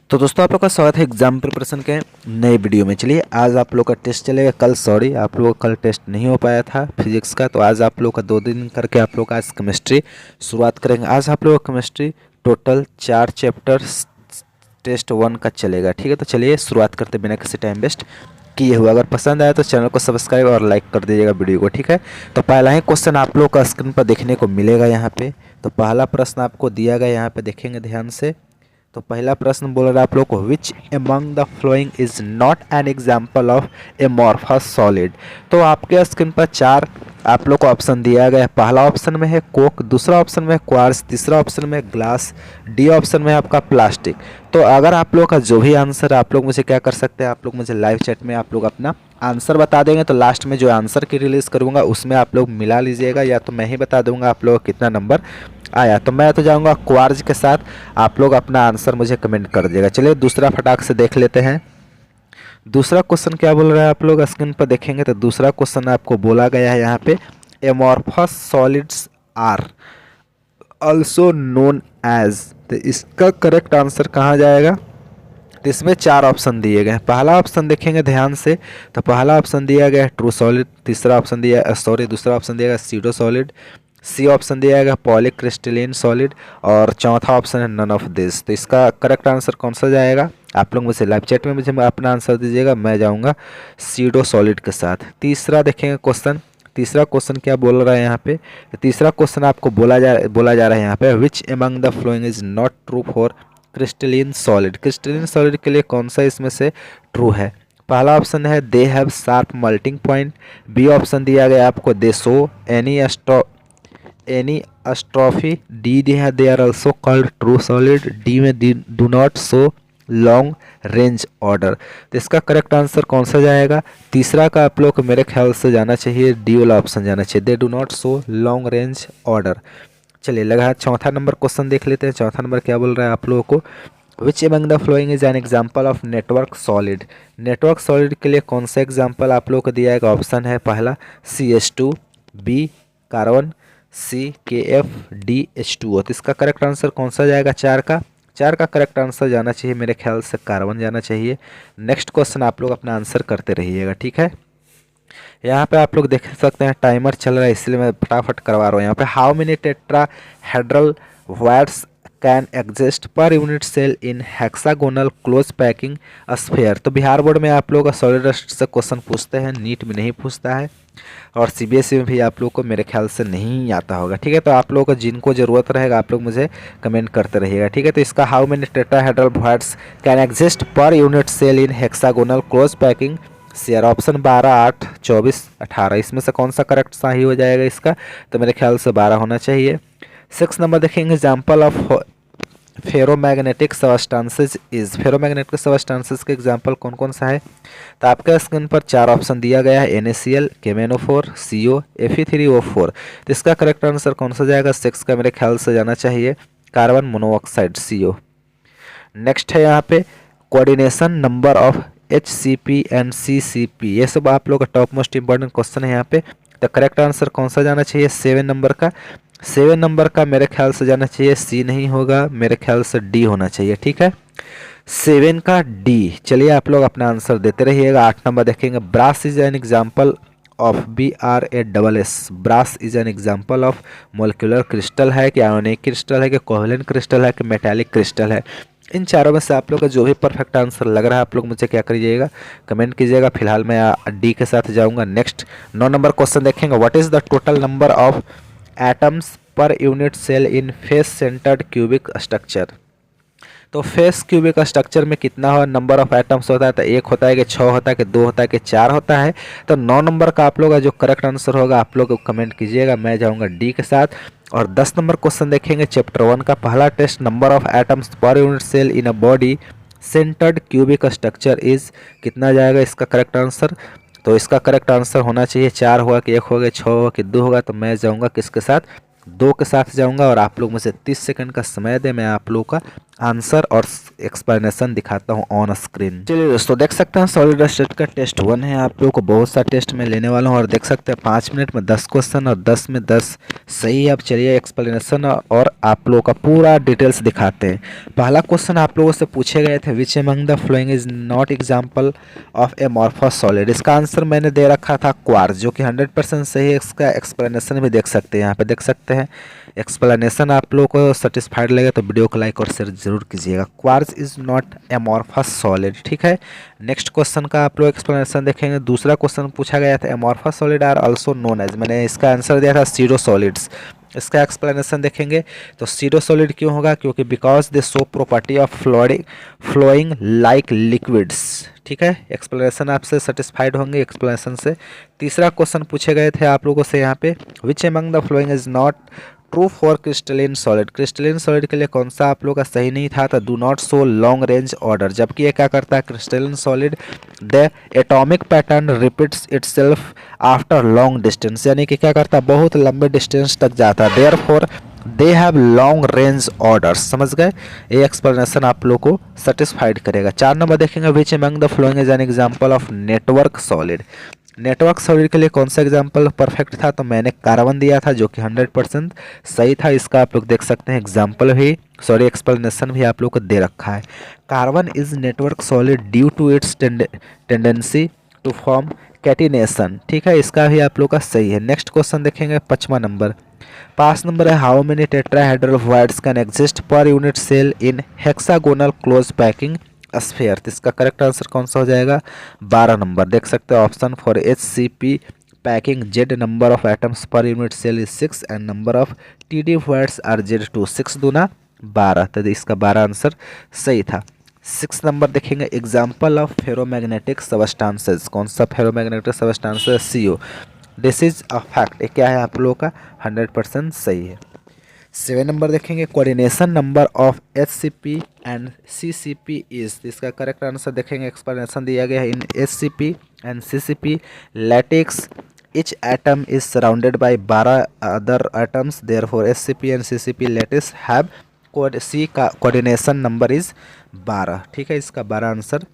तो दोस्तों आप लोग का स्वागत है एग्जाम प्रिपरेशन के नए वीडियो में। चलिए आज आप लोग का टेस्ट चलेगा। कल सॉरी आप लोग का कल टेस्ट नहीं हो पाया था फिजिक्स का, तो आज आप लोग का 2 दिन करके आप लोग आज केमिस्ट्री शुरुआत करेंगे। आज आप लोग का केमिस्ट्री टोटल 4 चैप्टर टेस्ट 1 का चलेगा। ठीक है, तो चलिए शुरुआत करते बिना किसी टाइम वेस्ट किए हुए। अगर पसंद आया तो चैनल को सब्सक्राइब और लाइक कर दीजिएगा वीडियो को। ठीक है, तो पहला ही क्वेश्चन आप लोग का स्क्रीन पर देखने को मिलेगा यहाँ पे। तो पहला प्रश्न आपको दिया गया यहाँ पे, देखेंगे ध्यान से। तो पहला प्रश्न बोल रहा है आप लोग को, विच among the following is not an example of amorphous solid. तो आपके स्क्रीन पर 4 आप लोग को ऑप्शन दिया गया है। पहला ऑप्शन में है कोक, दूसरा ऑप्शन में है क्वार्ट्ज, तीसरा ऑप्शन में है ग्लास, डी ऑप्शन में है आपका प्लास्टिक। तो अगर आप लोग का जो भी आंसर है आप लोग मुझे क्या कर सकते हैं, आप लोग मुझे लाइव चैट में आप लोग अपना आंसर बता देंगे। तो लास्ट में जो आंसर की रिलीज़ करूँगा उसमें आप लोग मिला लीजिएगा, या तो मैं ही बता दूंगा आप लोग को कितना नंबर आया। तो मैं तो जाऊंगा क्वार्ज के साथ, आप लोग अपना आंसर मुझे कमेंट कर दिएगा। चलिए दूसरा फटाक से देख लेते हैं। दूसरा क्वेश्चन क्या बोल रहा है आप लोग स्क्रीन पर देखेंगे। तो दूसरा क्वेश्चन आपको बोला गया है यहाँ पे, amorphous solids are also known as. तो इसका करेक्ट आंसर कहाँ जाएगा। तो इसमें 4 ऑप्शन दिए गए हैं। पहला ऑप्शन देखेंगे ध्यान से, तो पहला ऑप्शन दिया गया है ट्रू सॉलिड, तीसरा ऑप्शन दिया दूसरा ऑप्शन दिया गया सीडो सॉलिड, सी ऑप्शन दिया गया पॉलीक्रिस्टलिन सॉलिड, और चौथा ऑप्शन है नन ऑफ दिस। तो इसका करेक्ट आंसर कौन सा जाएगा, आप लोग मुझे लाइव चैट में मुझे अपना आंसर दीजिएगा। मैं जाऊंगा सीडो सॉलिड के साथ। तीसरा देखेंगे क्वेश्चन, तीसरा क्वेश्चन क्या बोल रहा है यहाँ पे। तीसरा क्वेश्चन आपको बोला जा रहा है यहाँ पे, which among the following is not true for crystalline solid. Crystalline solid के लिए कौन सा इसमें से ट्रू है। पहला ऑप्शन है they have sharp melting point, B option दिया गया आपको they show any anisotropy, D they are also called true solids, D में do not show long range order. तो इसका करेक्ट आंसर कौन सा जाएगा। तीसरा का आप लोग को मेरे ख्याल से जाना चाहिए, डी वाला ऑप्शन जाना चाहिए, they do not show long range order. चलिए लगा चौथा नंबर क्वेश्चन देख लेते हैं। चौथा नंबर क्या बोल रहा है आप लोगों को, विच among the following is an example of network solid. Network solid के लिए कौन सा एग्जाम्पल आप लोग को दिया है। ऑप्शन है पहला CH2, बी कार्बन, सी KF, डी H2O। तो इसका करेक्ट आंसर कौन सा जाएगा। 4 का करेक्ट आंसर जाना चाहिए मेरे ख्याल से कार्बन जाना चाहिए। नेक्स्ट क्वेश्चन आप लोग अपना आंसर करते रहिएगा। ठीक है, यहाँ पे आप लोग देख सकते हैं टाइमर चल रहा है इसलिए मैं फटाफट करवा रहा हूँ। यहाँ पे how many tetrahedral voids can exist per unit cell in hexagonal close packing sphere. तो बिहार बोर्ड में आप लोग का सॉलिड से क्वेश्चन पूछते हैं, नीट में नहीं पूछता है, और CBSE में भी आप लोग को मेरे ख्याल से नहीं आता होगा। ठीक है, तो आप लोगों को जिनको ज़रूरत रहेगा आप लोग मुझे कमेंट करते रहिएगा। ठीक है, तो इसका how many tetrahedral voids can exist per unit cell in hexagonal close packing sphere. Option 12, 8, 24, 18 इसमें से कौन सा करेक्ट सही हो जाएगा इसका। तो मेरे ख्याल से 12 होना चाहिए। 6 नंबर देखेंगे, example of ferromagnetic substances is. Ferromagnetic substances के एग्जाम्पल कौन कौन सा है। तो आपके स्क्रीन पर 4 ऑप्शन दिया गया है, NaCl, KMnO4, CO, Fe3O4। तो इसका करेक्ट आंसर कौन सा जाएगा। 6 का मेरे ख्याल से जाना चाहिए कार्बन मोनोऑक्साइड CO। नेक्स्ट है यहाँ पे coordination number of HCP and CCP। ये सब आप लोग का टॉप मोस्ट इंपॉर्टेंट क्वेश्चन है यहाँ पे। तो करेक्ट आंसर कौन सा जाना चाहिए। 7 नंबर का, 7 नंबर का मेरे ख्याल से जाना चाहिए C नहीं होगा, मेरे ख्याल से D होना चाहिए। ठीक है, 7 का D। चलिए आप लोग अपना आंसर देते रहिएगा। 8 नंबर देखेंगे, brass is an example of BRASS। Brass is an example of molecular crystal है कि आयोनिक क्रिस्टल है कि कोवलेंट क्रिस्टल है कि मेटालिक क्रिस्टल है। इन चारों में से आप लोग का जो भी परफेक्ट आंसर लग रहा है आप लोग मुझे क्या करिएगा, कमेंट कीजिएगा। फिलहाल मैं डी के साथ जाऊंगा। नेक्स्ट 9 नंबर क्वेश्चन देखेंगे, what is the total number of atoms per unit cell in face centred cubic structure. तो फेस क्यूबिक स्ट्रक्चर में कितना हो नंबर ऑफ एटम्स होता है। तो 1 होता है कि 6 होता है कि 2 होता है कि 4 होता है। तो 9 नंबर का आप लोग का जो करेक्ट आंसर होगा आप लोग कमेंट कीजिएगा। मैं जाऊंगा डी के साथ। और 10 नंबर क्वेश्चन देखेंगे, चैप्टर 1 का पहला test, number of atoms per unit cell in a body centred cubic structure is. कितना जाएगा इसका करेक्ट आंसर। तो इसका करेक्ट आंसर होना चाहिए 4 होगा कि 1 होगा, 6 होगा कि 2 होगा। तो मैं जाऊंगा किसके साथ, 2 के साथ जाऊंगा। और आप लोग मुझे 30 सेकंड का समय दें, मैं आप लोग का आंसर और एक्सप्लेनेशन दिखाता हूँ ऑन स्क्रीन। चलिए दोस्तों, देख सकते हैं सॉलिड स्टेट का टेस्ट 1 है। आप लोगों को बहुत सा टेस्ट में लेने वाला हूँ और देख सकते हैं 5 मिनट में 10 क्वेश्चन और 10 में 10 सही है। अब चलिए एक्सप्लेनेशन और आप लोगों का पूरा डिटेल्स दिखाते हैं। पहला क्वेश्चन आप लोगों से पूछे गए थे, विच among the following is not example of amorphous solid. इसका आंसर मैंने दे रखा था क्वार्ट्ज, जो कि 100% सही है। इसका एक्सप्लेनेशन भी देख सकते हैं, यहाँ पे देख सकते हैं एक्सप्लेनेशन। आप लोगों को सेटिस्फाइड लगे तो वीडियो को लाइक और शेयर जरूर कीजिएगा। Quartz is not amorphous solid, ठीक है। नेक्स्ट क्वेश्चन का आप लोग एक्सप्लेनेशन देखेंगे। दूसरा क्वेश्चन पूछा गया था, amorphous solid are also known as, मैंने इसका आंसर दिया था सीरो सॉलिड्स। इसका एक्सप्लेनेशन देखेंगे तो सीरो सॉलिड क्यों होगा, क्योंकि because they show property of flowing like liquids, ठीक है। एक्सप्लेनेशन आपसे सेटिस्फाइड होंगे एक्सप्लेनेशन से। तीसरा क्वेश्चन पूछे गए थे आप लोगों से यहाँ पे, विच among the following is not true for crystalline solid. Crystalline solid के लिए कौन सा आप लोग का सही नहीं था, तो do not show long range order. जबकि ये क्या करता है crystalline solid, the atomic pattern repeats itself after long distance, यानी कि क्या करता है बहुत लंबे डिस्टेंस तक जाता है। Therefore they have long range orders, समझ गए। ये एक्सप्लेनेशन आप लोग को सेटिस्फाइड करेगा। 4 नंबर देखेंगे, विच among the following is an example of network solid. Network solid के लिए कौन सा एग्जाम्पल परफेक्ट था, तो मैंने कार्बन दिया था, जो कि 100% सही था। इसका आप लोग देख सकते हैं एग्जाम्पल भी, सॉरी एक्सप्लेनेशन भी आप लोग को दे रखा है। Carbon is network solid due to its tendency to form catenation, ठीक है। इसका भी आप लोग का सही है। नेक्स्ट क्वेश्चन देखेंगे 5वां नंबर। 5 नंबर है, how many tetrahedral voids can exist per unit cell in hexagonal close packing sphere. तो इसका करेक्ट आंसर कौन सा हो जाएगा, 12 नंबर। देख सकते हो option for HCP packing Z number of atoms per unit cell is 6 and number of TD voids are Z2, 6 दूना 12, तो इसका 12 आंसर सही था। 6 नंबर देखेंगे, एग्जाम्पल ऑफ फेरोमैग्नेटिक सबस्टांसेस। कौन सा ferromagnetic substances, CO। This is a fact, ये क्या है आप लोगों का 100% सही है। 7 नंबर देखेंगे, coordination number of HCP and CCP is. इसका करेक्ट आंसर देखेंगे, एक्सप्लेनेशन दिया गया है। इन HCP and CCP lattice each atom is surrounded by 12 other atoms, therefore HCP and CCP lattice have coordination number is 12, ठीक है। इसका 12 answer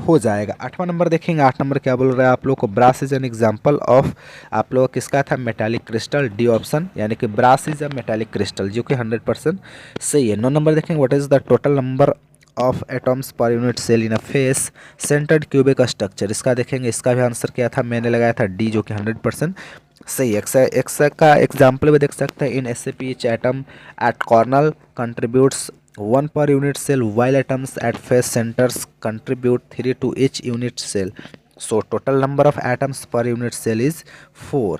हो जाएगा। 8वां नंबर देखेंगे। 8 नंबर क्या बोल रहा है आप लोग को, brass is an example of, आप लोग किसका था, मेटालिक क्रिस्टल, डी ऑप्शन, यानी कि brass is a metallic crystal, जो कि 100% सही है। 9 नंबर देखेंगे, what is the total number of atoms per unit cell in a face centred cubic structure. इसका देखेंगे, इसका भी आंसर क्या था, मैंने लगाया था डी, जो कि 100% सही है। एक्स का एग्जाम्पल भी देख सकते हैं, इन SCP each atom at cornel contributes 1 per unit cell, while atoms at face centers contribute 3 to each unit cell. So total number of atoms per unit cell is 4.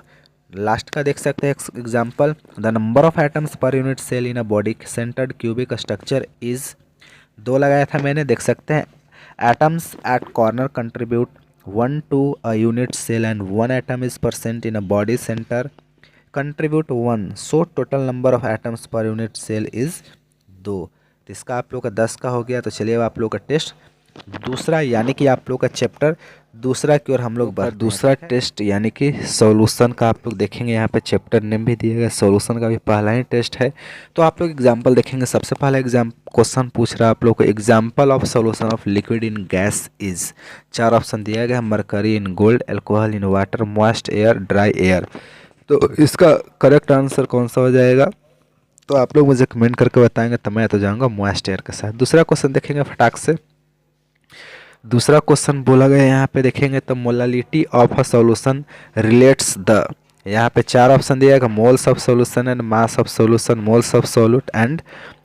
Last का देख सकते हैं example, the number of atoms per unit cell in a body centred cubic structure is, 2 लगाया था मैंने, देख सकते हैं। Atoms at corner contribute 1 to a unit cell and 1 atom is present in a body center contribute 1. So total number of atoms per unit cell is 2। तो इसका आप लोग का 10 का हो गया। तो चलिए अब आप लोग का टेस्ट दूसरा, यानी कि आप लोग का चैप्टर दूसरा की ओर हम लोग बढ़, दूसरा टेस्ट यानी कि सॉल्यूशन का आप लोग देखेंगे। यहाँ पे चैप्टर नेम भी दिया गया, सॉल्यूशन का भी पहला ही टेस्ट है। तो आप लोग एग्जांपल देखेंगे। सबसे पहला क्वेश्चन पूछ रहा है आप लोग को, example of solution of liquid in gas is. 4 option दिया गया, mercury in gold, alcohol in water, moist air, dry air. तो इसका करेक्ट आंसर कौन सा हो जाएगा, तो आप लोग मुझे कमेंट करके बताएंगे, तो मैं तो जाऊँगा मॉइस्ट एयर के साथ। दूसरा क्वेश्चन देखेंगे फटाक से। दूसरा क्वेश्चन बोला गया यहाँ पे देखेंगे तो, molality of a solution relates the, यहाँ पे 4 ऑप्शन दिया गया, moles of solution and mass of solution, moles of solute and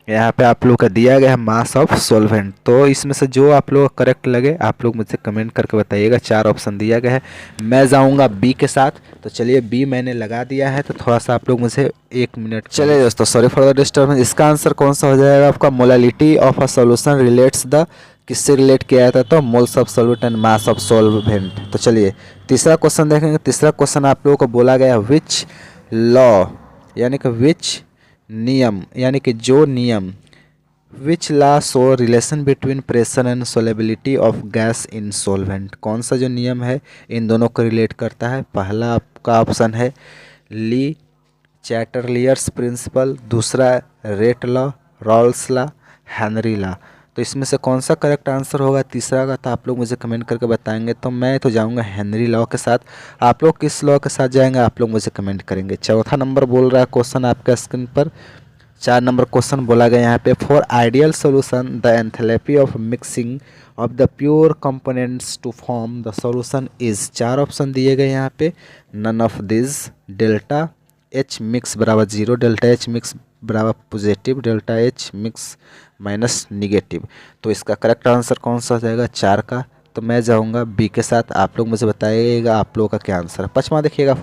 यहाँ पे आप लोग का दिया गया है मास ऑफ सॉल्वेंट। तो इसमें से जो आप लोग को करेक्ट लगे आप लोग मुझे कमेंट करके बताइएगा। 4 ऑप्शन दिया गया है, मैं जाऊँगा बी के साथ। तो चलिए बी मैंने लगा दिया है, तो थोड़ा सा आप लोग मुझे 1 मिनट। चलिए दोस्तों, सॉरी फॉर द डिस्टर्बेंस। इसका आंसर कौन सा हो जाएगा आपका, molality of a solution relates the, किससे रिलेट किया था, तो moles of solute and mass of solvent. तो चलिए तीसरा क्वेश्चन देखेंगे। तीसरा क्वेश्चन आप लोगों को बोला गया, विच लॉ, यानी कि विच नियम, यानी कि जो नियम, which law show relation between pressure and solubility of gas in solvent. कौन सा जो नियम है इन दोनों को रिलेट करता है। पहला आपका ऑप्शन है ली चैटरलियर्स प्रिंसिपल, दूसरा rate law, Raoult's law, Henry law. तो इसमें से कौन सा करेक्ट आंसर होगा तीसरा का, तो आप लोग मुझे कमेंट करके बताएंगे। तो मैं तो जाऊंगा हेनरी लॉ के साथ, आप लोग किस लॉ के साथ जाएंगे आप लोग मुझे कमेंट करेंगे। चौथा नंबर बोल रहा है क्वेश्चन आपके स्क्रीन पर, 4 नंबर क्वेश्चन बोला गया यहाँ पे, for ideal solution the enthalpy of mixing of the pure components to form the solution is. 4 option दिए गए यहाँ पे, none of this, delta H mix बराबर 0, डेल्टा एच मिक्स बराबर positive, delta H mix minus negative. तो इसका correct answer कौन सा हो जाएगा 4 का। तो मैं जाऊंगा बी के साथ, आप लोग मुझे बताइएगा आप लोगों का क्या आंसर है। 5वां देखिएगा,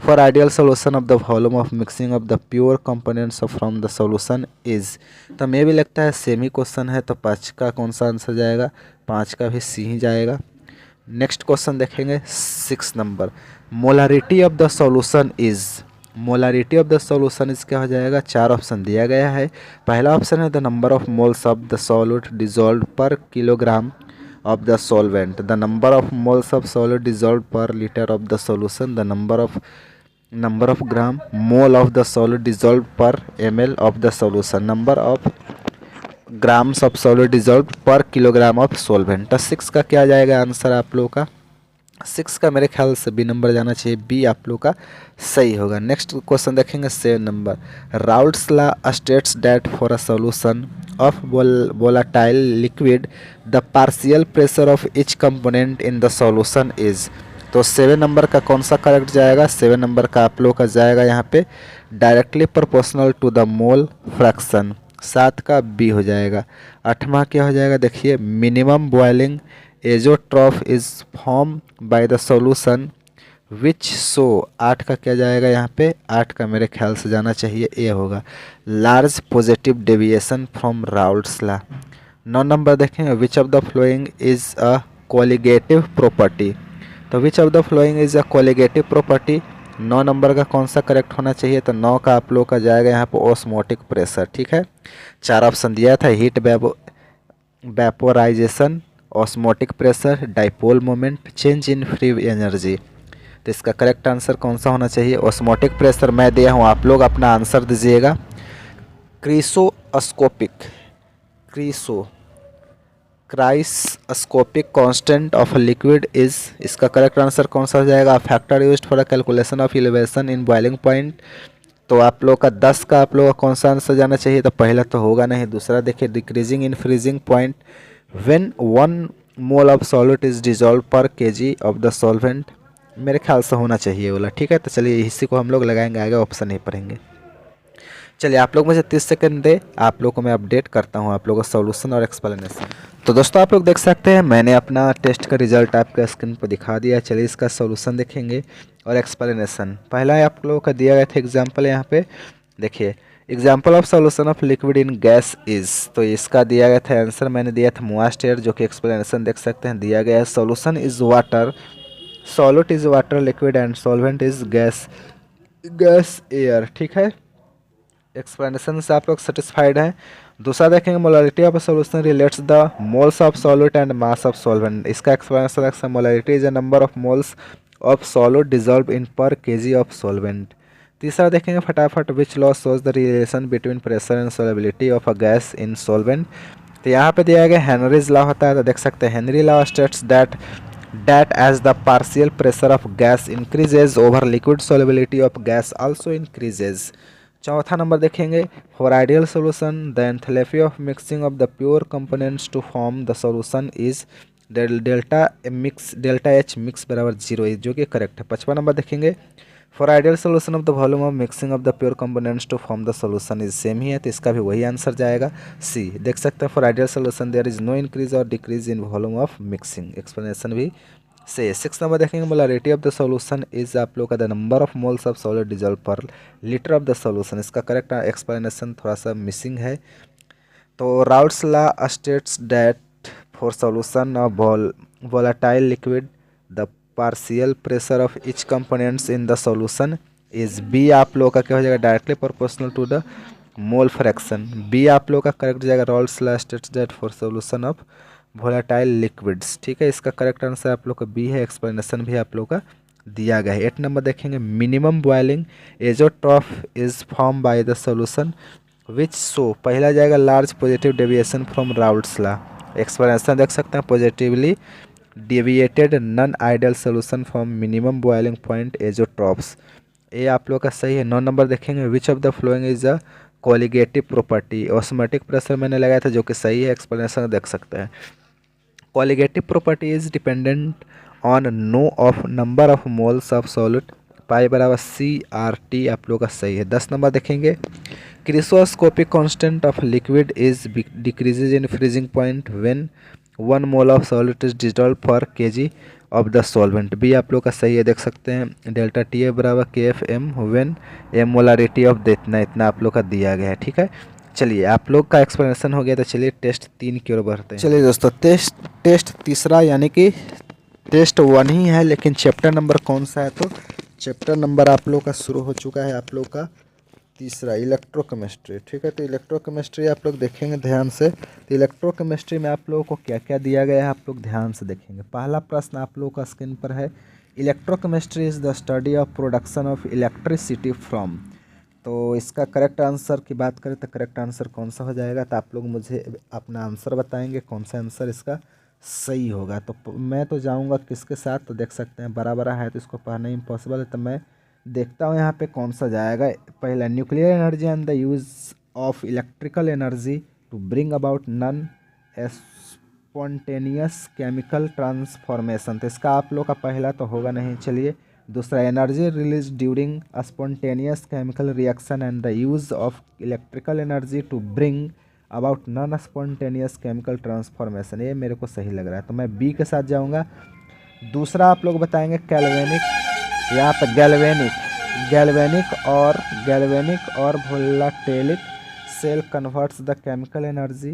for ideal solution of the volume of mixing of the pure components from the solution is. तो हमें भी लगता है सेम ही क्वेश्चन है, तो 5 का कौन सा आंसर जाएगा, 5 का भी सी ही जाएगा। नेक्स्ट क्वेश्चन देखेंगे 6 number, molarity of the solution is. Molarity of the solution is क्या हो जाएगा, 4 ऑप्शन दिया गया है। पहला ऑप्शन है the number of moles of the solute dissolve पर kilogram of the solvent, the number of moles of solid dissolved per liter of the solution, the number of gram mole of the solid dissolved per ml of the solution, number of grams of solid dissolved per kilogram of solvent। तो 6 का क्या जाएगा answer आप लोगों का, 6 का मेरे ख्याल से बी नंबर जाना चाहिए, बी आप लोग का सही होगा। नेक्स्ट क्वेश्चन देखेंगे 7 number, Raoult's law states that for a solution of volatile liquid the partial pressure of each component in the solution is. तो 7 नंबर का कौन सा करेक्ट जाएगा, 7 नंबर का आप लोग का जाएगा यहाँ पे directly proportional to the mole fraction, 7 का बी हो जाएगा। 8वां क्या हो जाएगा देखिए, minimum boiling azeotrope is form by the solution which show. 8 का क्या जाएगा यहाँ पे, 8 का मेरे ख्याल से जाना चाहिए ए होगा, large positive deviation from Raoult's law. 9 number देखेंगे, which of the following is a colligative property. तो which of the following is a colligative property, 9 number का कौन सा करेक्ट होना चाहिए, तो 9 का आप लोग का जाएगा यहाँ पे ऑस्मोटिक प्रेशर। ठीक है, 4 ऑप्शन दिया था, heat vaporisation, osmotic pressure, dipole moment, change in free energy. तो इसका करेक्ट आंसर कौन सा होना चाहिए, ऑस्मोटिक प्रेशर मैं दिया हूँ, आप लोग अपना आंसर दीजिएगा। क्राइसस्कोपिक कांस्टेंट ऑफ लिक्विड इज, इसका करेक्ट आंसर कौन सा हो जाएगा, factor used for the calculation of elevation in boiling point. तो आप लोग का 10 का आप लोग का कौन सा आंसर जाना चाहिए, तो पहला तो होगा नहीं, दूसरा देखिए decreasing in freezing point when 1 mole of solute is dissolve per KG of the solvent, मेरे ख्याल से होना चाहिए बोला। ठीक है, तो चलिए इसी को हम लोग लगाएंगे, आगे ऑप्शन नहीं पढ़ेंगे। चलिए आप लोग मुझे 30 सेकंड दे, आप लोग को मैं अपडेट करता हूँ आप लोगों का सॉल्यूशन और एक्सप्लेनेशन। तो दोस्तों आप लोग देख सकते हैं मैंने अपना टेस्ट का रिजल्ट आपके स्क्रीन पर दिखा दिया। चलिए इसका सॉल्यूशन देखेंगे और एक्सप्लेनेशन। पहला आप लोगों का दिया गया था एग्जाम्पल, यहाँ पे देखिए example of solution of liquid in gas is. तो इसका दिया गया था आंसर मैंने दिया था मोइस्ट एयर, जो कि एक्सप्लेनेशन देख सकते हैं दिया गया है, solution is water, solute is water liquid and solvent is gas air. ठीक है, एक्सप्लेनेशन से आप लोग सेटिस्फाइड हैं। दूसरा देखेंगे, molarity of solution relates the moles of solute and mass of solvent. इसका एक्सप्लेनेशन है molarity is a number of moles of solute dissolve in पर केजी ऑफ सॉल्वेंट। तीसरा देखेंगे फटाफट, which law shows the relation between pressure and solubility of a gas in solvent. तो यहाँ पे दिया गया हेनरीज लॉ होता है, तो देख सकते हैं Henry law states that as the partial pressure of gas increases over liquid solubility of gas also increases। चौथा नंबर देखेंगे, for ideal solution the enthalpy of mixing of the pure components to form the solution is delta H mix बराबर 0, जो कि correct है। 55 number देखेंगे, for ideal solution of the volume of mixing of the pure components to form the solution is same ही है, तो इसका भी वही आंसर जाएगा सी। देख सकते हैं for ideal solution there is no increase or decrease in volume of mixing, explanation भी से। 6 नंबर देखेंगे, molarity of the solution is आप लोग का the number of moles of solid dissolve per litre of the solution. इसका correct explanation थोड़ा सा missing है। तो Raoult's law states that for solution of volatile liquid the partial pressure of each components in the solution is B. आप लोग का क्या हो जाएगा, directly proportional to the mole fraction, B आप लोग का करेक्ट जाएगा। Raoult's law states that for solution of volatile liquids. ठीक है, इसका करेक्ट आंसर आप लोग का बी है, एक्सप्लेनेशन भी आप लोग का दिया गया है। 8 नंबर देखेंगे, minimum boiling azeotrope is form by the solution which show, पहला जाएगा large positive deviation from Raoult's law. Explanation देख सकते हैं, positively deviated non ideal solution from minimum boiling point azeotropes. ये आप लोग का सही है। 9 नंबर देखेंगे, which of the following is a colligative property. Osmotic pressure मैंने लगाया था जो कि सही है, एक्सप्लेनेशन देख सकते हैं। Colligative property is dependent on no of number of moles of solid, pi बराबर CRT आप लोग का सही है। 10 नंबर देखेंगे, cryoscopic constant of liquid is decreases in freezing point when 1 mole of solid is dissolve per KG of the solvent. B आप लोग का सही है, देख सकते हैं। डेल्टा टी बराबर KFM when M molarity of इतना इतना आप लोग का दिया गया है, ठीक है। चलिए आप लोग का एक्सप्लेनेशन हो गया, तो चलिए टेस्ट 3 की ओर बढ़ते हैं। चलिए दोस्तों, टेस्ट तीसरा यानी कि टेस्ट 1 ही है, लेकिन चैप्टर नंबर कौन सा है, तो चैप्टर नंबर आप लोग का शुरू हो चुका है, आप लोग का तीसरा इलेक्ट्रोकेमिस्ट्री, ठीक है। तो इलेक्ट्रोकेमिस्ट्री आप लोग देखेंगे ध्यान से। तो इलेक्ट्रोकेमिस्ट्री में आप लोगों को क्या क्या दिया गया है, आप लोग ध्यान से देखेंगे। पहला प्रश्न आप लोगों का स्क्रीन पर है, electrochemistry is the study of production of electricity from. तो इसका करेक्ट आंसर की बात करें तो करेक्ट आंसर कौन सा हो जाएगा, तो आप लोग मुझे अपना आंसर बताएंगे कौन सा आंसर इसका सही होगा। तो मैं तो जाऊंगा किसके साथ, तो देख सकते हैं बड़ा बड़ा है तो इसको पढ़ना इम्पॉसिबल है, तो मैं देखता हूँ यहाँ पे कौन सा जाएगा। पहला, nuclear energy and the use of electrical energy to bring about non spontaneous chemical transformation. तो इसका आप लोग का पहला तो होगा नहीं। चलिए दूसरा, energy release during spontaneous chemical reaction and the use of electrical energy to bring about non spontaneous chemical transformation. ये मेरे को सही लग रहा है, तो मैं बी के साथ जाऊंगा। दूसरा आप लोग बताएंगे कैल्वेनिक, यहाँ पर गैल्वेनिक और voltaic cell converts the chemical energy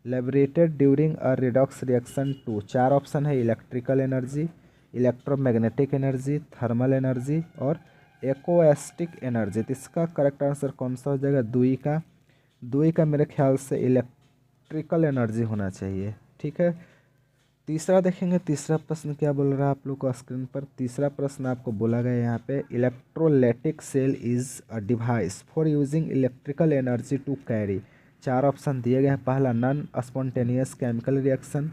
liberated during a redox reaction to. 4 option है, electrical energy, electromagnetic energy, thermal energy और एक्वास्टिक एनर्जी। तो इसका करेक्ट आंसर कौन सा हो जाएगा, दुई का मेरे ख्याल से इलेक्ट्रिकल एनर्जी होना चाहिए, ठीक है। तीसरा देखेंगे, तीसरा प्रश्न क्या बोल रहा है आप लोग को स्क्रीन पर। तीसरा प्रश्न आपको बोला गया यहाँ पे, electrolytic cell is a device for using electrical energy to carry. 4 option दिए गए हैं। पहला, non spontaneous chemical reaction,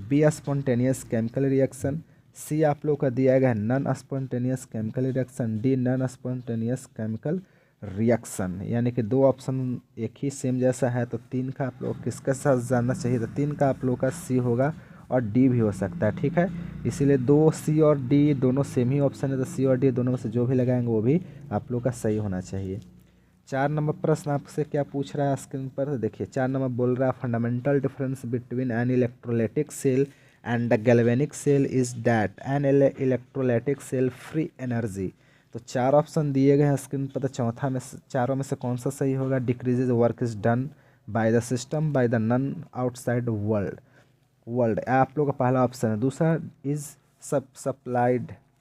B spontaneous chemical reaction, C आप लोग का दिया गया है non spontaneous chemical reaction, D non spontaneous chemical reaction. यानी कि 2 ऑप्शन एक ही सेम जैसा है, तो 3 का आप लोग किसके साथ जानना चाहिए, तो 3 का आप लोग का सी होगा और डी भी हो सकता है, ठीक है। इसीलिए 2 सी और डी दोनों सेम ही ऑप्शन है, तो सी और डी दोनों में से जो भी लगाएंगे वो भी आप लोग का सही होना चाहिए। 4 नंबर प्रश्न आपसे क्या पूछ रहा है स्क्रीन पर, देखिए 4 नंबर बोल रहा है, fundamental difference between an electrolytic cell and the galvanic cell is that an electrolytic cell free energy. तो 4 ऑप्शन दिए गए हैं स्क्रीन पर, तो चौथा में चारों में से कौन सा सही होगा, decreases work is done by the system by the non outside world आप लोग का पहला ऑप्शन है। दूसरा is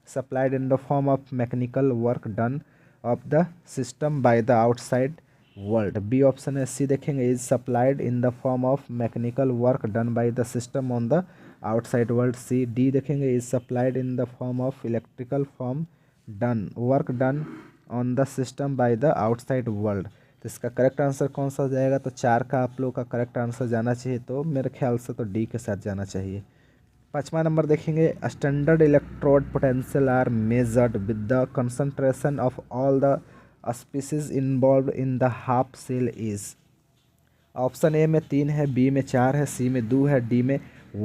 supplied in the form of mechanical work done of the system by the outside world. B option है। C देखेंगे, is supplied in the form of mechanical work done by the system on the outside world. C D देखेंगे, is supplied in the form of electrical form done work done on the system by the outside world. तो इसका correct answer कौन सा हो जाएगा, तो 4 का आप लोग का करेक्ट आंसर जाना चाहिए, तो मेरे ख्याल से तो डी के साथ जाना चाहिए। 5वां नंबर देखेंगे, standard electrode potential are measured with the concentration of all the species involve in the half cell is. Option A में 3 है, बी में 4 है, सी में 2 है, डी में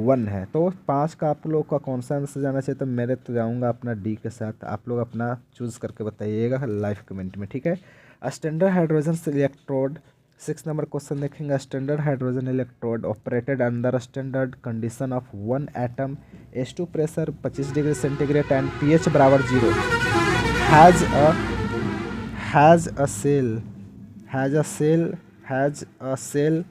1 है। तो 5 का आप लोग का कौन सा आंसर जाना चाहिए, तो मेरे तो जाऊंगा अपना डी के साथ। आप लोग अपना चूज़ करके बताइएगा लाइव कमेंट में, ठीक है। Standard hydrogen electrode, 6 number question देखेंगे। Standard hydrogen electrode operated under standard condition of 1 atom H2 pressure 25 degree centigrade and pH बराबर 0 has a cell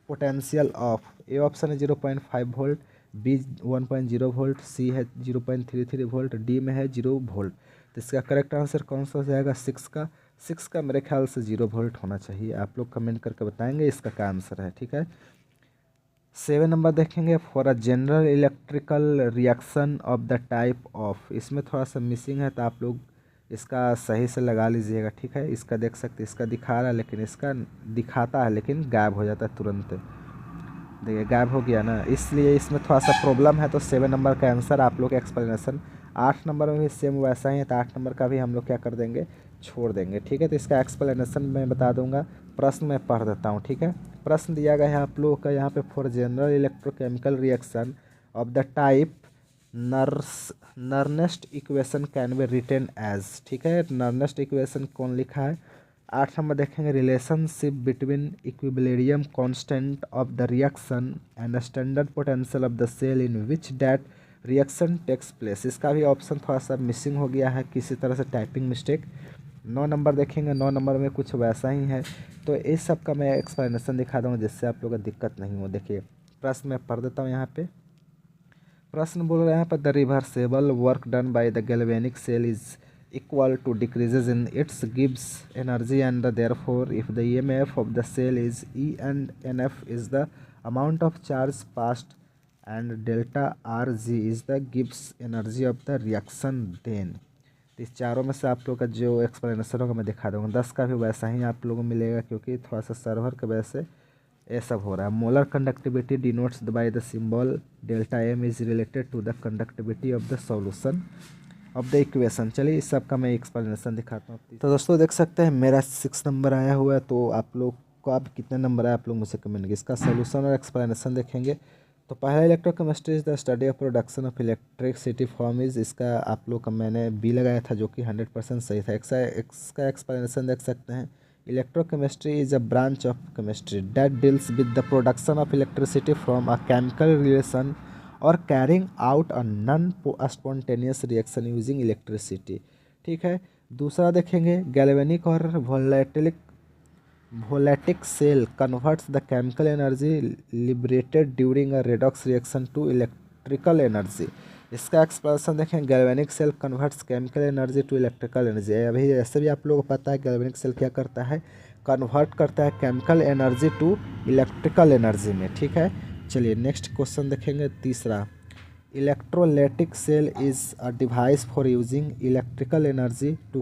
potential of। A option है 0.5 वोल्ट, बी 1.0 वोल्ट, सी है 0.33 volt, D में है 0 volt. तो इसका correct answer कौन सा हो जाएगा, 6 का मेरे ख्याल से 0 वोल्ट होना चाहिए। आप लोग कमेंट करके बताएंगे इसका क्या आंसर है, ठीक है। 7 नंबर देखेंगे, for a general electrical reaction of the type of. इसमें थोड़ा सा मिसिंग है, तो आप लोग इसका सही से लगा लीजिएगा, ठीक है। इसका देख सकते, इसका दिखा रहा है लेकिन इसका दिखाता है लेकिन गायब हो जाता है तुरंत। देखिए गायब हो गया ना, इसलिए इसमें थोड़ा सा प्रॉब्लम है। तो 7 नंबर का आंसर आप लोग एक्सप्लेनेशन। 8 नंबर में भी सेम वैसा ही है, तो 8 नंबर का भी हम लोग क्या कर देंगे, छोड़ देंगे, ठीक है। तो इसका एक्सप्लेनेशन मैं बता दूंगा, प्रश्न मैं पढ़ देता हूँ, ठीक है। प्रश्न दिया गया है आप लोगों का यहाँ पे, for general electrochemical reaction of the type Nernst equation can be written as, ठीक है। नर्नेस्ट इक्वेशन कौन लिखा है। 8 नंबर देखेंगे, relationship between equilibrium constant of the reaction and standard potential of the cell in which that reaction takes place. इसका भी option थोड़ा सा मिसिंग हो गया है, किसी तरह से टाइपिंग मिस्टेक। 9 नंबर देखेंगे, 9 नंबर में कुछ वैसा ही है। तो इस सब का मैं एक्सप्लेनेशन दिखा दूँगा जिससे आप लोगों को दिक्कत नहीं हो। देखिए प्रश्न मैं पढ़ देता हूँ यहाँ पे। प्रश्न बोल रहे हैं यहाँ पर, the reversible work done by the galvanic cell is equal to decreases in its Gibbs energy, and therefore if the EMF of the cell is E and NF is the amount of charge passed and delta RG is the Gibbs energy of the reaction, then इस चारों में से आप लोग का जो explanation होगा मैं दिखा दूँगा। 10 का भी वैसा ही आप लोगों को मिलेगा, क्योंकि थोड़ा सा सर्वर के वजह से ये सब हो रहा है। Molar conductivity denotes by the symbol delta M is related to the conductivity of the solution of the equation. चलिए इस सब का मैं एक्सप्लेनेशन दिखाता हूँ। तो दोस्तों देख सकते हैं मेरा 6 नंबर आया हुआ है, तो आप लोग को अब कितने नंबर आया आप लोग मुझे कमेंट करिए। इसका सोल्यूशन और एक्सप्लेनेशन देखेंगे। तो पहला electrochemistry is the study of production of electricity form is, इसका आप लोग का मैंने बी लगाया था जो कि 100% सही था। इसका एक्सप्लेनेशन देख सकते हैं, electrochemistry is a branch of chemistry that deals with the production of electricity from a chemical relation और carrying out a non spontaneous reaction using electricity, ठीक है। दूसरा देखेंगे, गैल्वेनिक और voltaic cell converts the chemical energy liberated during a redox reaction to electrical energy. इसका explanation देखें, galvanic cell converts chemical energy to electrical energy. अभी ऐसे भी आप लोगों को पता है गैल्वेनिक सेल क्या करता है, कन्वर्ट करता है chemical energy to electrical energy में, ठीक है। चलिए नेक्स्ट क्वेश्चन देखेंगे, तीसरा, electrolytic cell is a device for using electrical energy to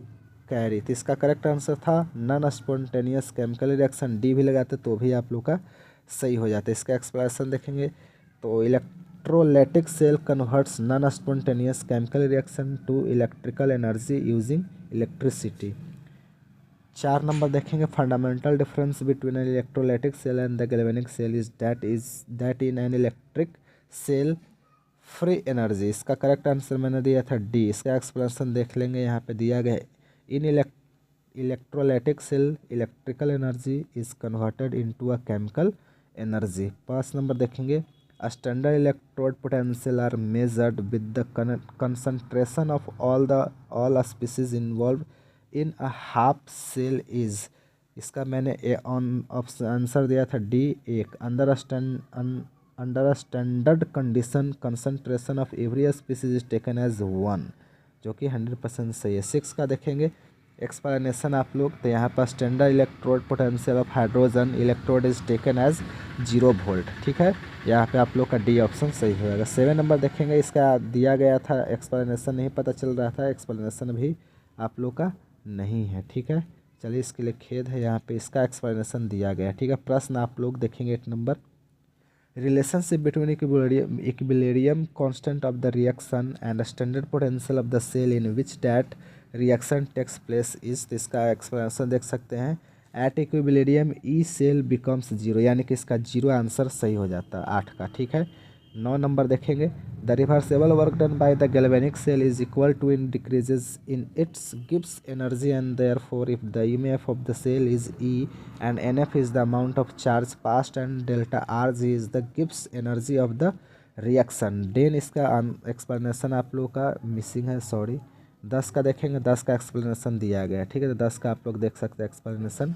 carry. तो इसका करेक्ट आंसर था non spontaneous chemical reaction. D भी लगाते तो भी आप लोग का सही हो जाता है। इसका एक्सप्लेनेशन देखेंगे, तो electrolytic cell converts non spontaneous chemical reaction to electrical energy using electricity. 4 number देखेंगे, fundamental difference between an electrolytic cell and the galvanic cell is that in an electric cell free energy. इसका correct answer मैंने दिया था D. इसका explanation देख लेंगे, यहाँ पे दिया गया है, in electrolytic cell electrical energy is converted into a chemical energy. 5 number देखेंगे, standard electrode potential are measured with the concentration of all species involve in a half cell is. इसका मैंने आंसर दिया था D 1। Under standard condition concentration of every species is taken as 1, जो कि 100% सही है। 6 का देखेंगे एक्सप्लेनेशन आप लोग, तो यहाँ पर standard electrode potential of hydrogen electrode is taken as 0 volt, ठीक है। यहाँ पे आप लोग का डी ऑप्शन सही होगा। 7 नंबर देखेंगे, इसका दिया गया था एक्सप्लेनेशन नहीं पता चल रहा था, एक्सप्लेनेशन भी आप लोग का नहीं है, ठीक है। चलिए इसके लिए खेद है, यहाँ पे इसका एक्सप्लेनेशन दिया गया, ठीक है। प्रश्न आप लोग देखेंगे 8 number, relationship between equilibrium constant of the reaction and standard potential of the cell in which that reaction takes place is. इसका एक्सप्लेनेशन देख सकते हैं, at equilibrium E cell becomes 0, यानी कि इसका 0 आंसर सही हो जाता है 8 का, ठीक है। 9 नंबर देखेंगे, the reversible work done by the galvanic cell is equal to in decreases in its Gibbs energy and therefore if the EMF of the cell is E and NF is the amount of charge passed and delta RG is the Gibbs energy of the reaction, then इसका explanation आप लोग का missing है, sorry. 10 का देखेंगे, 10 का explanation दिया गया है, ठीक है। तो 10 का आप लोग देख सकते हैं एक्सप्लेनेशन।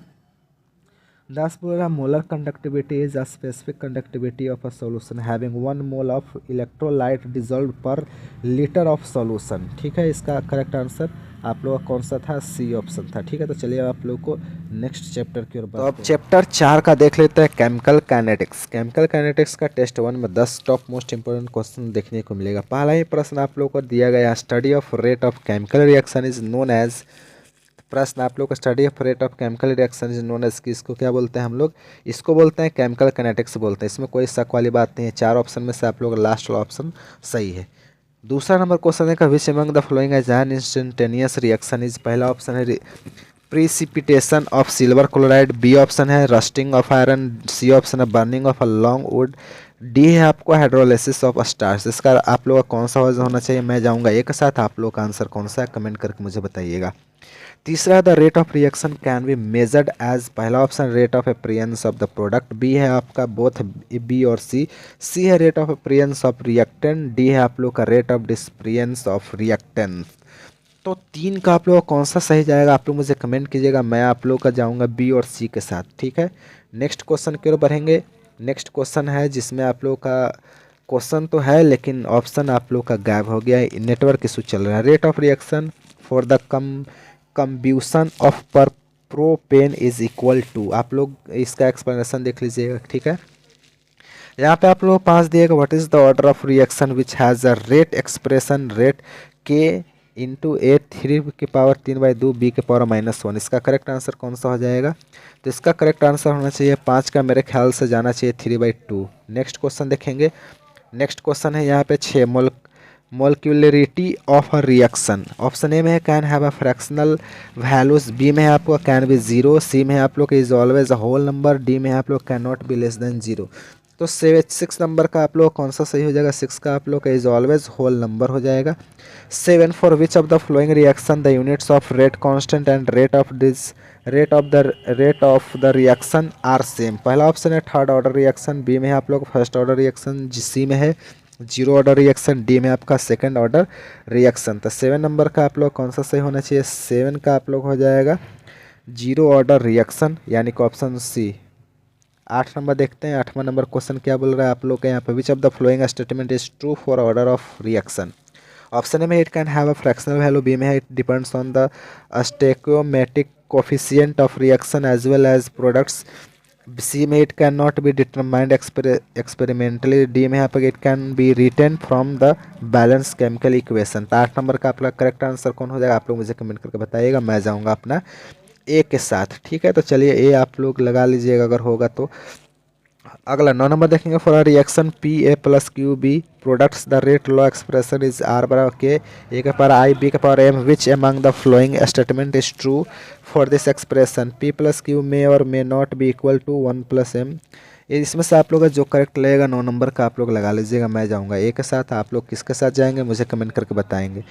10 बोलेगा, molar conductivity is a specific conductivity of a solution having 1 mole of electrolyte dissolve per litre of solution, ठीक है। इसका करेक्ट आंसर आप लोगों का कौन सा था, सी ऑप्शन था। ठीक है, तो चलिए आप लोग को नेक्स्ट चैप्टर की ओर बढ़ते हैं। तो अब चैप्टर 4 का देख लेते हैं, केमिकल काइनेटिक्स। केमिकल काइनेटिक्स का टेस्ट 1 में 10 टॉप मोस्ट इंपोर्टेंट क्वेश्चन देखने को मिलेगा। पहला ही प्रश्न आप लोग को दिया गया, study of rate of chemical reaction is known as. प्रश्न आप लोग का, study of rate of chemical reaction is known as, इसको क्या बोलते हैं हम लोग, इसको बोलते हैं केमिकल काइनेटिक्स बोलते हैं। इसमें कोई शक वाली बात नहीं है, 4 ऑप्शन में से आप लोग लास्ट वाला ऑप्शन सही है। दूसरा नंबर क्वेश्चन है, which among the following as an instantaneous reaction is. पहला ऑप्शन है precipitation of silver chloride, B option है rusting of iron, C option है burning of a long wood, D है आपको हाइड्रोलिसिस ऑफ स्टार्च। इसका आप लोग का कौन सा होना चाहिए, मैं जाऊंगा एक साथ, आप लोग का आंसर कौन सा है कमेंट करके मुझे बताइएगा। तीसरा, the rate of reaction can be measured as. पहला option rate of appearance of the product, B है आपका बोथ बी और सी, सी है rate of appearance of reactant, D है आप लोग का rate of disappearance of reactant. तो 3 का आप लोग कौन सा सही जाएगा, आप लोग मुझे कमेंट कीजिएगा, मैं आप लोग का जाऊंगा बी और सी के साथ। ठीक है, नेक्स्ट क्वेश्चन की ओर बढ़ेंगे। नेक्स्ट क्वेश्चन है जिसमें आप लोग का क्वेश्चन तो है लेकिन ऑप्शन आप लोग का गायब हो गया है, नेटवर्क इशू चल रहा है। Rate of reaction for the combustion of पर प्रोपेन इज इक्वल टू। आप लोग इसका एक्सप्लेनेशन देख लीजिएगा। ठीक है, यहाँ पे आप लोग पास दिएगा, what is the order of reaction which has a rate expression rate K into A 3 की पावर 3/2 बी के पावर -1। इसका करेक्ट आंसर कौन सा हो जाएगा, तो इसका करेक्ट आंसर होना चाहिए 5 का, मेरे ख्याल से जाना चाहिए 3/2। नेक्स्ट क्वेश्चन देखेंगे। नेक्स्ट क्वेश्चन है यहाँ पे 6, molecularity of a reaction. Option A में है can have a fractional values, B में है आपको कैन बी 0, सी में है आप लोग is always a whole number, D में है आप लोग can not be less than 0। तो 6 नंबर का आप लोग कौन सा सही हो जाएगा, 6 का आप लोग का इज ऑलवेज होल नंबर हो जाएगा। 7, for which of the following reaction the units of rate constant and rate of the reaction are same. पहला ऑप्शन है थर्ड ऑर्डर रिएक्शन, बी में है आप लोग फर्स्ट ऑर्डर रिएक्शन, सी में है 0 ऑर्डर रिएक्शन, डी में आपका सेकंड ऑर्डर रिएक्शन। तो 7 नंबर का आप लोग कौन सा सही होना चाहिए, 7 का आप लोग हो जाएगा 0 ऑर्डर रिएक्शन, यानी कि ऑप्शन सी। 8 नंबर देखते हैं, 8वां नंबर क्वेश्चन क्या बोल रहा है आप लोग के यहाँ पे, which of the following statement is true for order of reaction. Option A में it can have a fractional value, B में है it depends on the stoichiometric coefficient of reaction as well as products, C में it can not be determined experimentally, D में यहाँ पर it can be written from the balance chemical equation. तो 8 number का आपका correct answer कौन हो जाएगा, आप लोग मुझे कमेंट करके बताइएगा, मैं जाऊँगा अपना ए के साथ। ठीक है, तो चलिए ए आप लोग लगा लीजिएगा अगर होगा तो। अगला 9 नंबर देखेंगे, for reaction P A plus Q B products the rate law expression is R बराबर के ए के पावर आई बी के power M, which among the following statement is true for this expression, P plus Q may और may not be equal to 1 + m। इसमें से आप लोग का जो करेक्ट लगेगा 9 नंबर का आप लोग लगा लीजिएगा, मैं जाऊँगा ए के साथ, आप लोग किसके साथ जाएंगे मुझे कमेंट करके बताएंगे।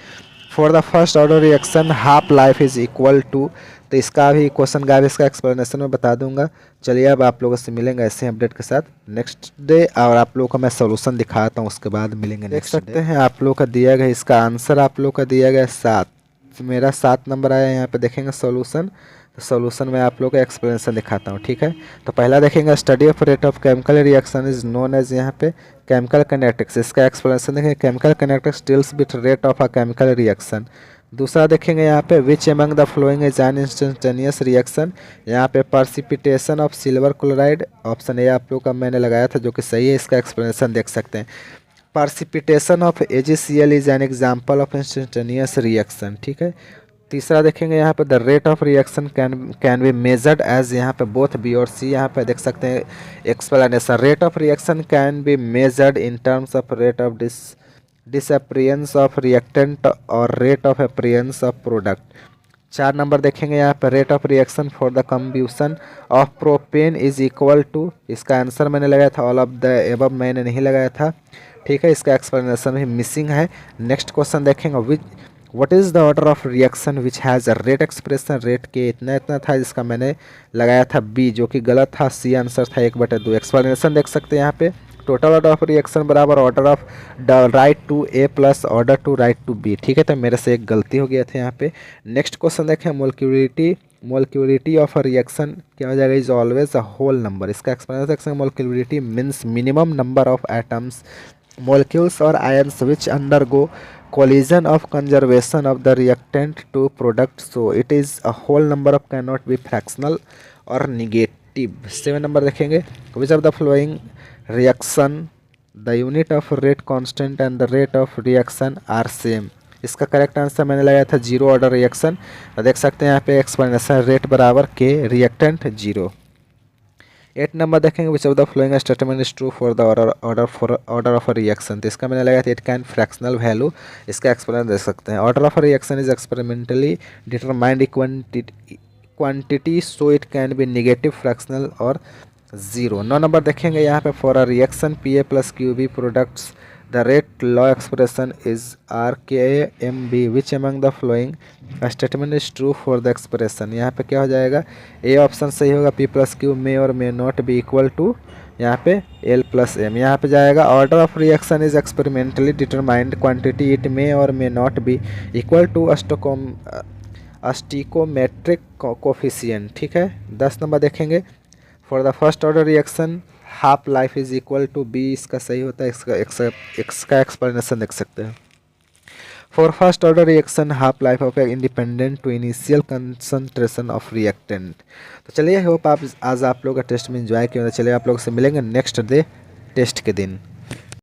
For the first order reaction half life is equal to, तो इसका भी क्वेश्चन का भी इसका एक्सप्लेनेशन में बता दूंगा। चलिए अब आप लोगों से मिलेंगे ऐसे अपडेट के साथ नेक्स्ट डे, और आप लोगों को मैं सोल्यूशन दिखाता हूँ, उसके बाद मिलेंगे। देख सकते हैं आप लोग का दिया गया, इसका आंसर आप लोग का दिया गया 7, मेरा 7 नंबर आया। यहाँ पे देखेंगे सोल्यूशन, तो सोल्यूशन में आप लोग का एक्सप्लेनेशन दिखाता हूँ। ठीक है, तो पहला देखेंगे study of rate of chemical reaction is known as, यहाँ पे केमिकल काइनेटिक्स, इसका एक्सप्लेनेशन देखेंगे chemical kinetics deals with rate of a chemical reaction. दूसरा देखेंगे यहाँ पे which among the following is an instantaneous reaction, यहाँ पे precipitation of silver chloride, option A आप लोग का मैंने लगाया था जो कि सही है, इसका एक्सप्लेनेशन देख सकते हैं। Precipitation of AgCl is an example of instantaneous reaction. ठीक है, तीसरा देखेंगे यहाँ पे the rate of reaction can be measured as, यहाँ पे बोथ बी और सी, यहाँ पे देख सकते हैं explanation, rate of reaction can be measured in terms of rate of disappearance of reactant और rate of appearance of product. 4 number देखेंगे यहाँ पर rate of reaction for the combustion of propane is equal to, इसका answer मैंने लगाया था all of the above, मैंने नहीं लगाया था। ठीक है, इसका एक्सप्लेनेशन भी मिसिंग है। नेक्स्ट क्वेश्चन देखेंगे विच what is the order of reaction which has a rate expression, rate के इतना इतना था, जिसका मैंने लगाया था बी जो कि गलत था, सी आंसर था 1/2। एक्सप्लेनेशन देख सकते हैं यहाँ पे, टोटल ऑर्डर ऑफ रिएक्शन बराबर order of right to A plus order to right to B. ठीक है, तो मेरे से एक गलती हो गया था यहाँ पे। नेक्स्ट क्वेश्चन देखें, मोलिकुलरिटी ऑफ अ रिएक्शन क्या हो जाएगा, is always a whole number, इसका एक्सप्लेनेशन देख सकते हैं। Molecularity means minimum number of atoms molecules or ions which undergo collision of conservation of the reactant to product, so it is a whole number of cannot be fractional or negative. 7 number देखेंगे, which of the following reaction the unit of rate constant and the rate of reaction are same. इसका correct answer मैंने लगाया था zero order reaction. तो देख सकते हैं यहाँ पे एक्सप्लेनेशन रेट बराबर के रिएक्टेंट जीरो। 8 नंबर देखेंगे, which of the following statement is true for the order of a reaction. तो इसका मैंने लगाया था इट कैन फ्रैक्शनल वैल्यू। इसका एक्सप्लेन दे सकते हैं, order of a reaction is experimentally determined quantity so it can be negative, fractional और जीरो। 9 नंबर देखेंगे यहाँ पे, for a reaction P A plus Q B products the rate law expression is R K M B, which among the following statement is true for the expression. यहाँ पे क्या हो जाएगा, A option सही होगा, पी प्लस क्यू मे और may not be equal to यहाँ पे एल प्लस एम। यहाँ पे जाएगा order of reaction is experimentally determined quantity it may और may not be equal to stoichiometric coefficient. ठीक है। 10 नंबर देखेंगे, for the first order reaction half life is equal to B, इसका सही होता है, इसका एक्सप्लेनेशन देख सकते हैं। For first order reaction half life of independent to initial concentration of reactant. तो चलिए, होप आप आज आप लोग का टेस्ट में एंजॉय किया। चलिए आप लोग से मिलेंगे नेक्स्ट डे टेस्ट के दिन।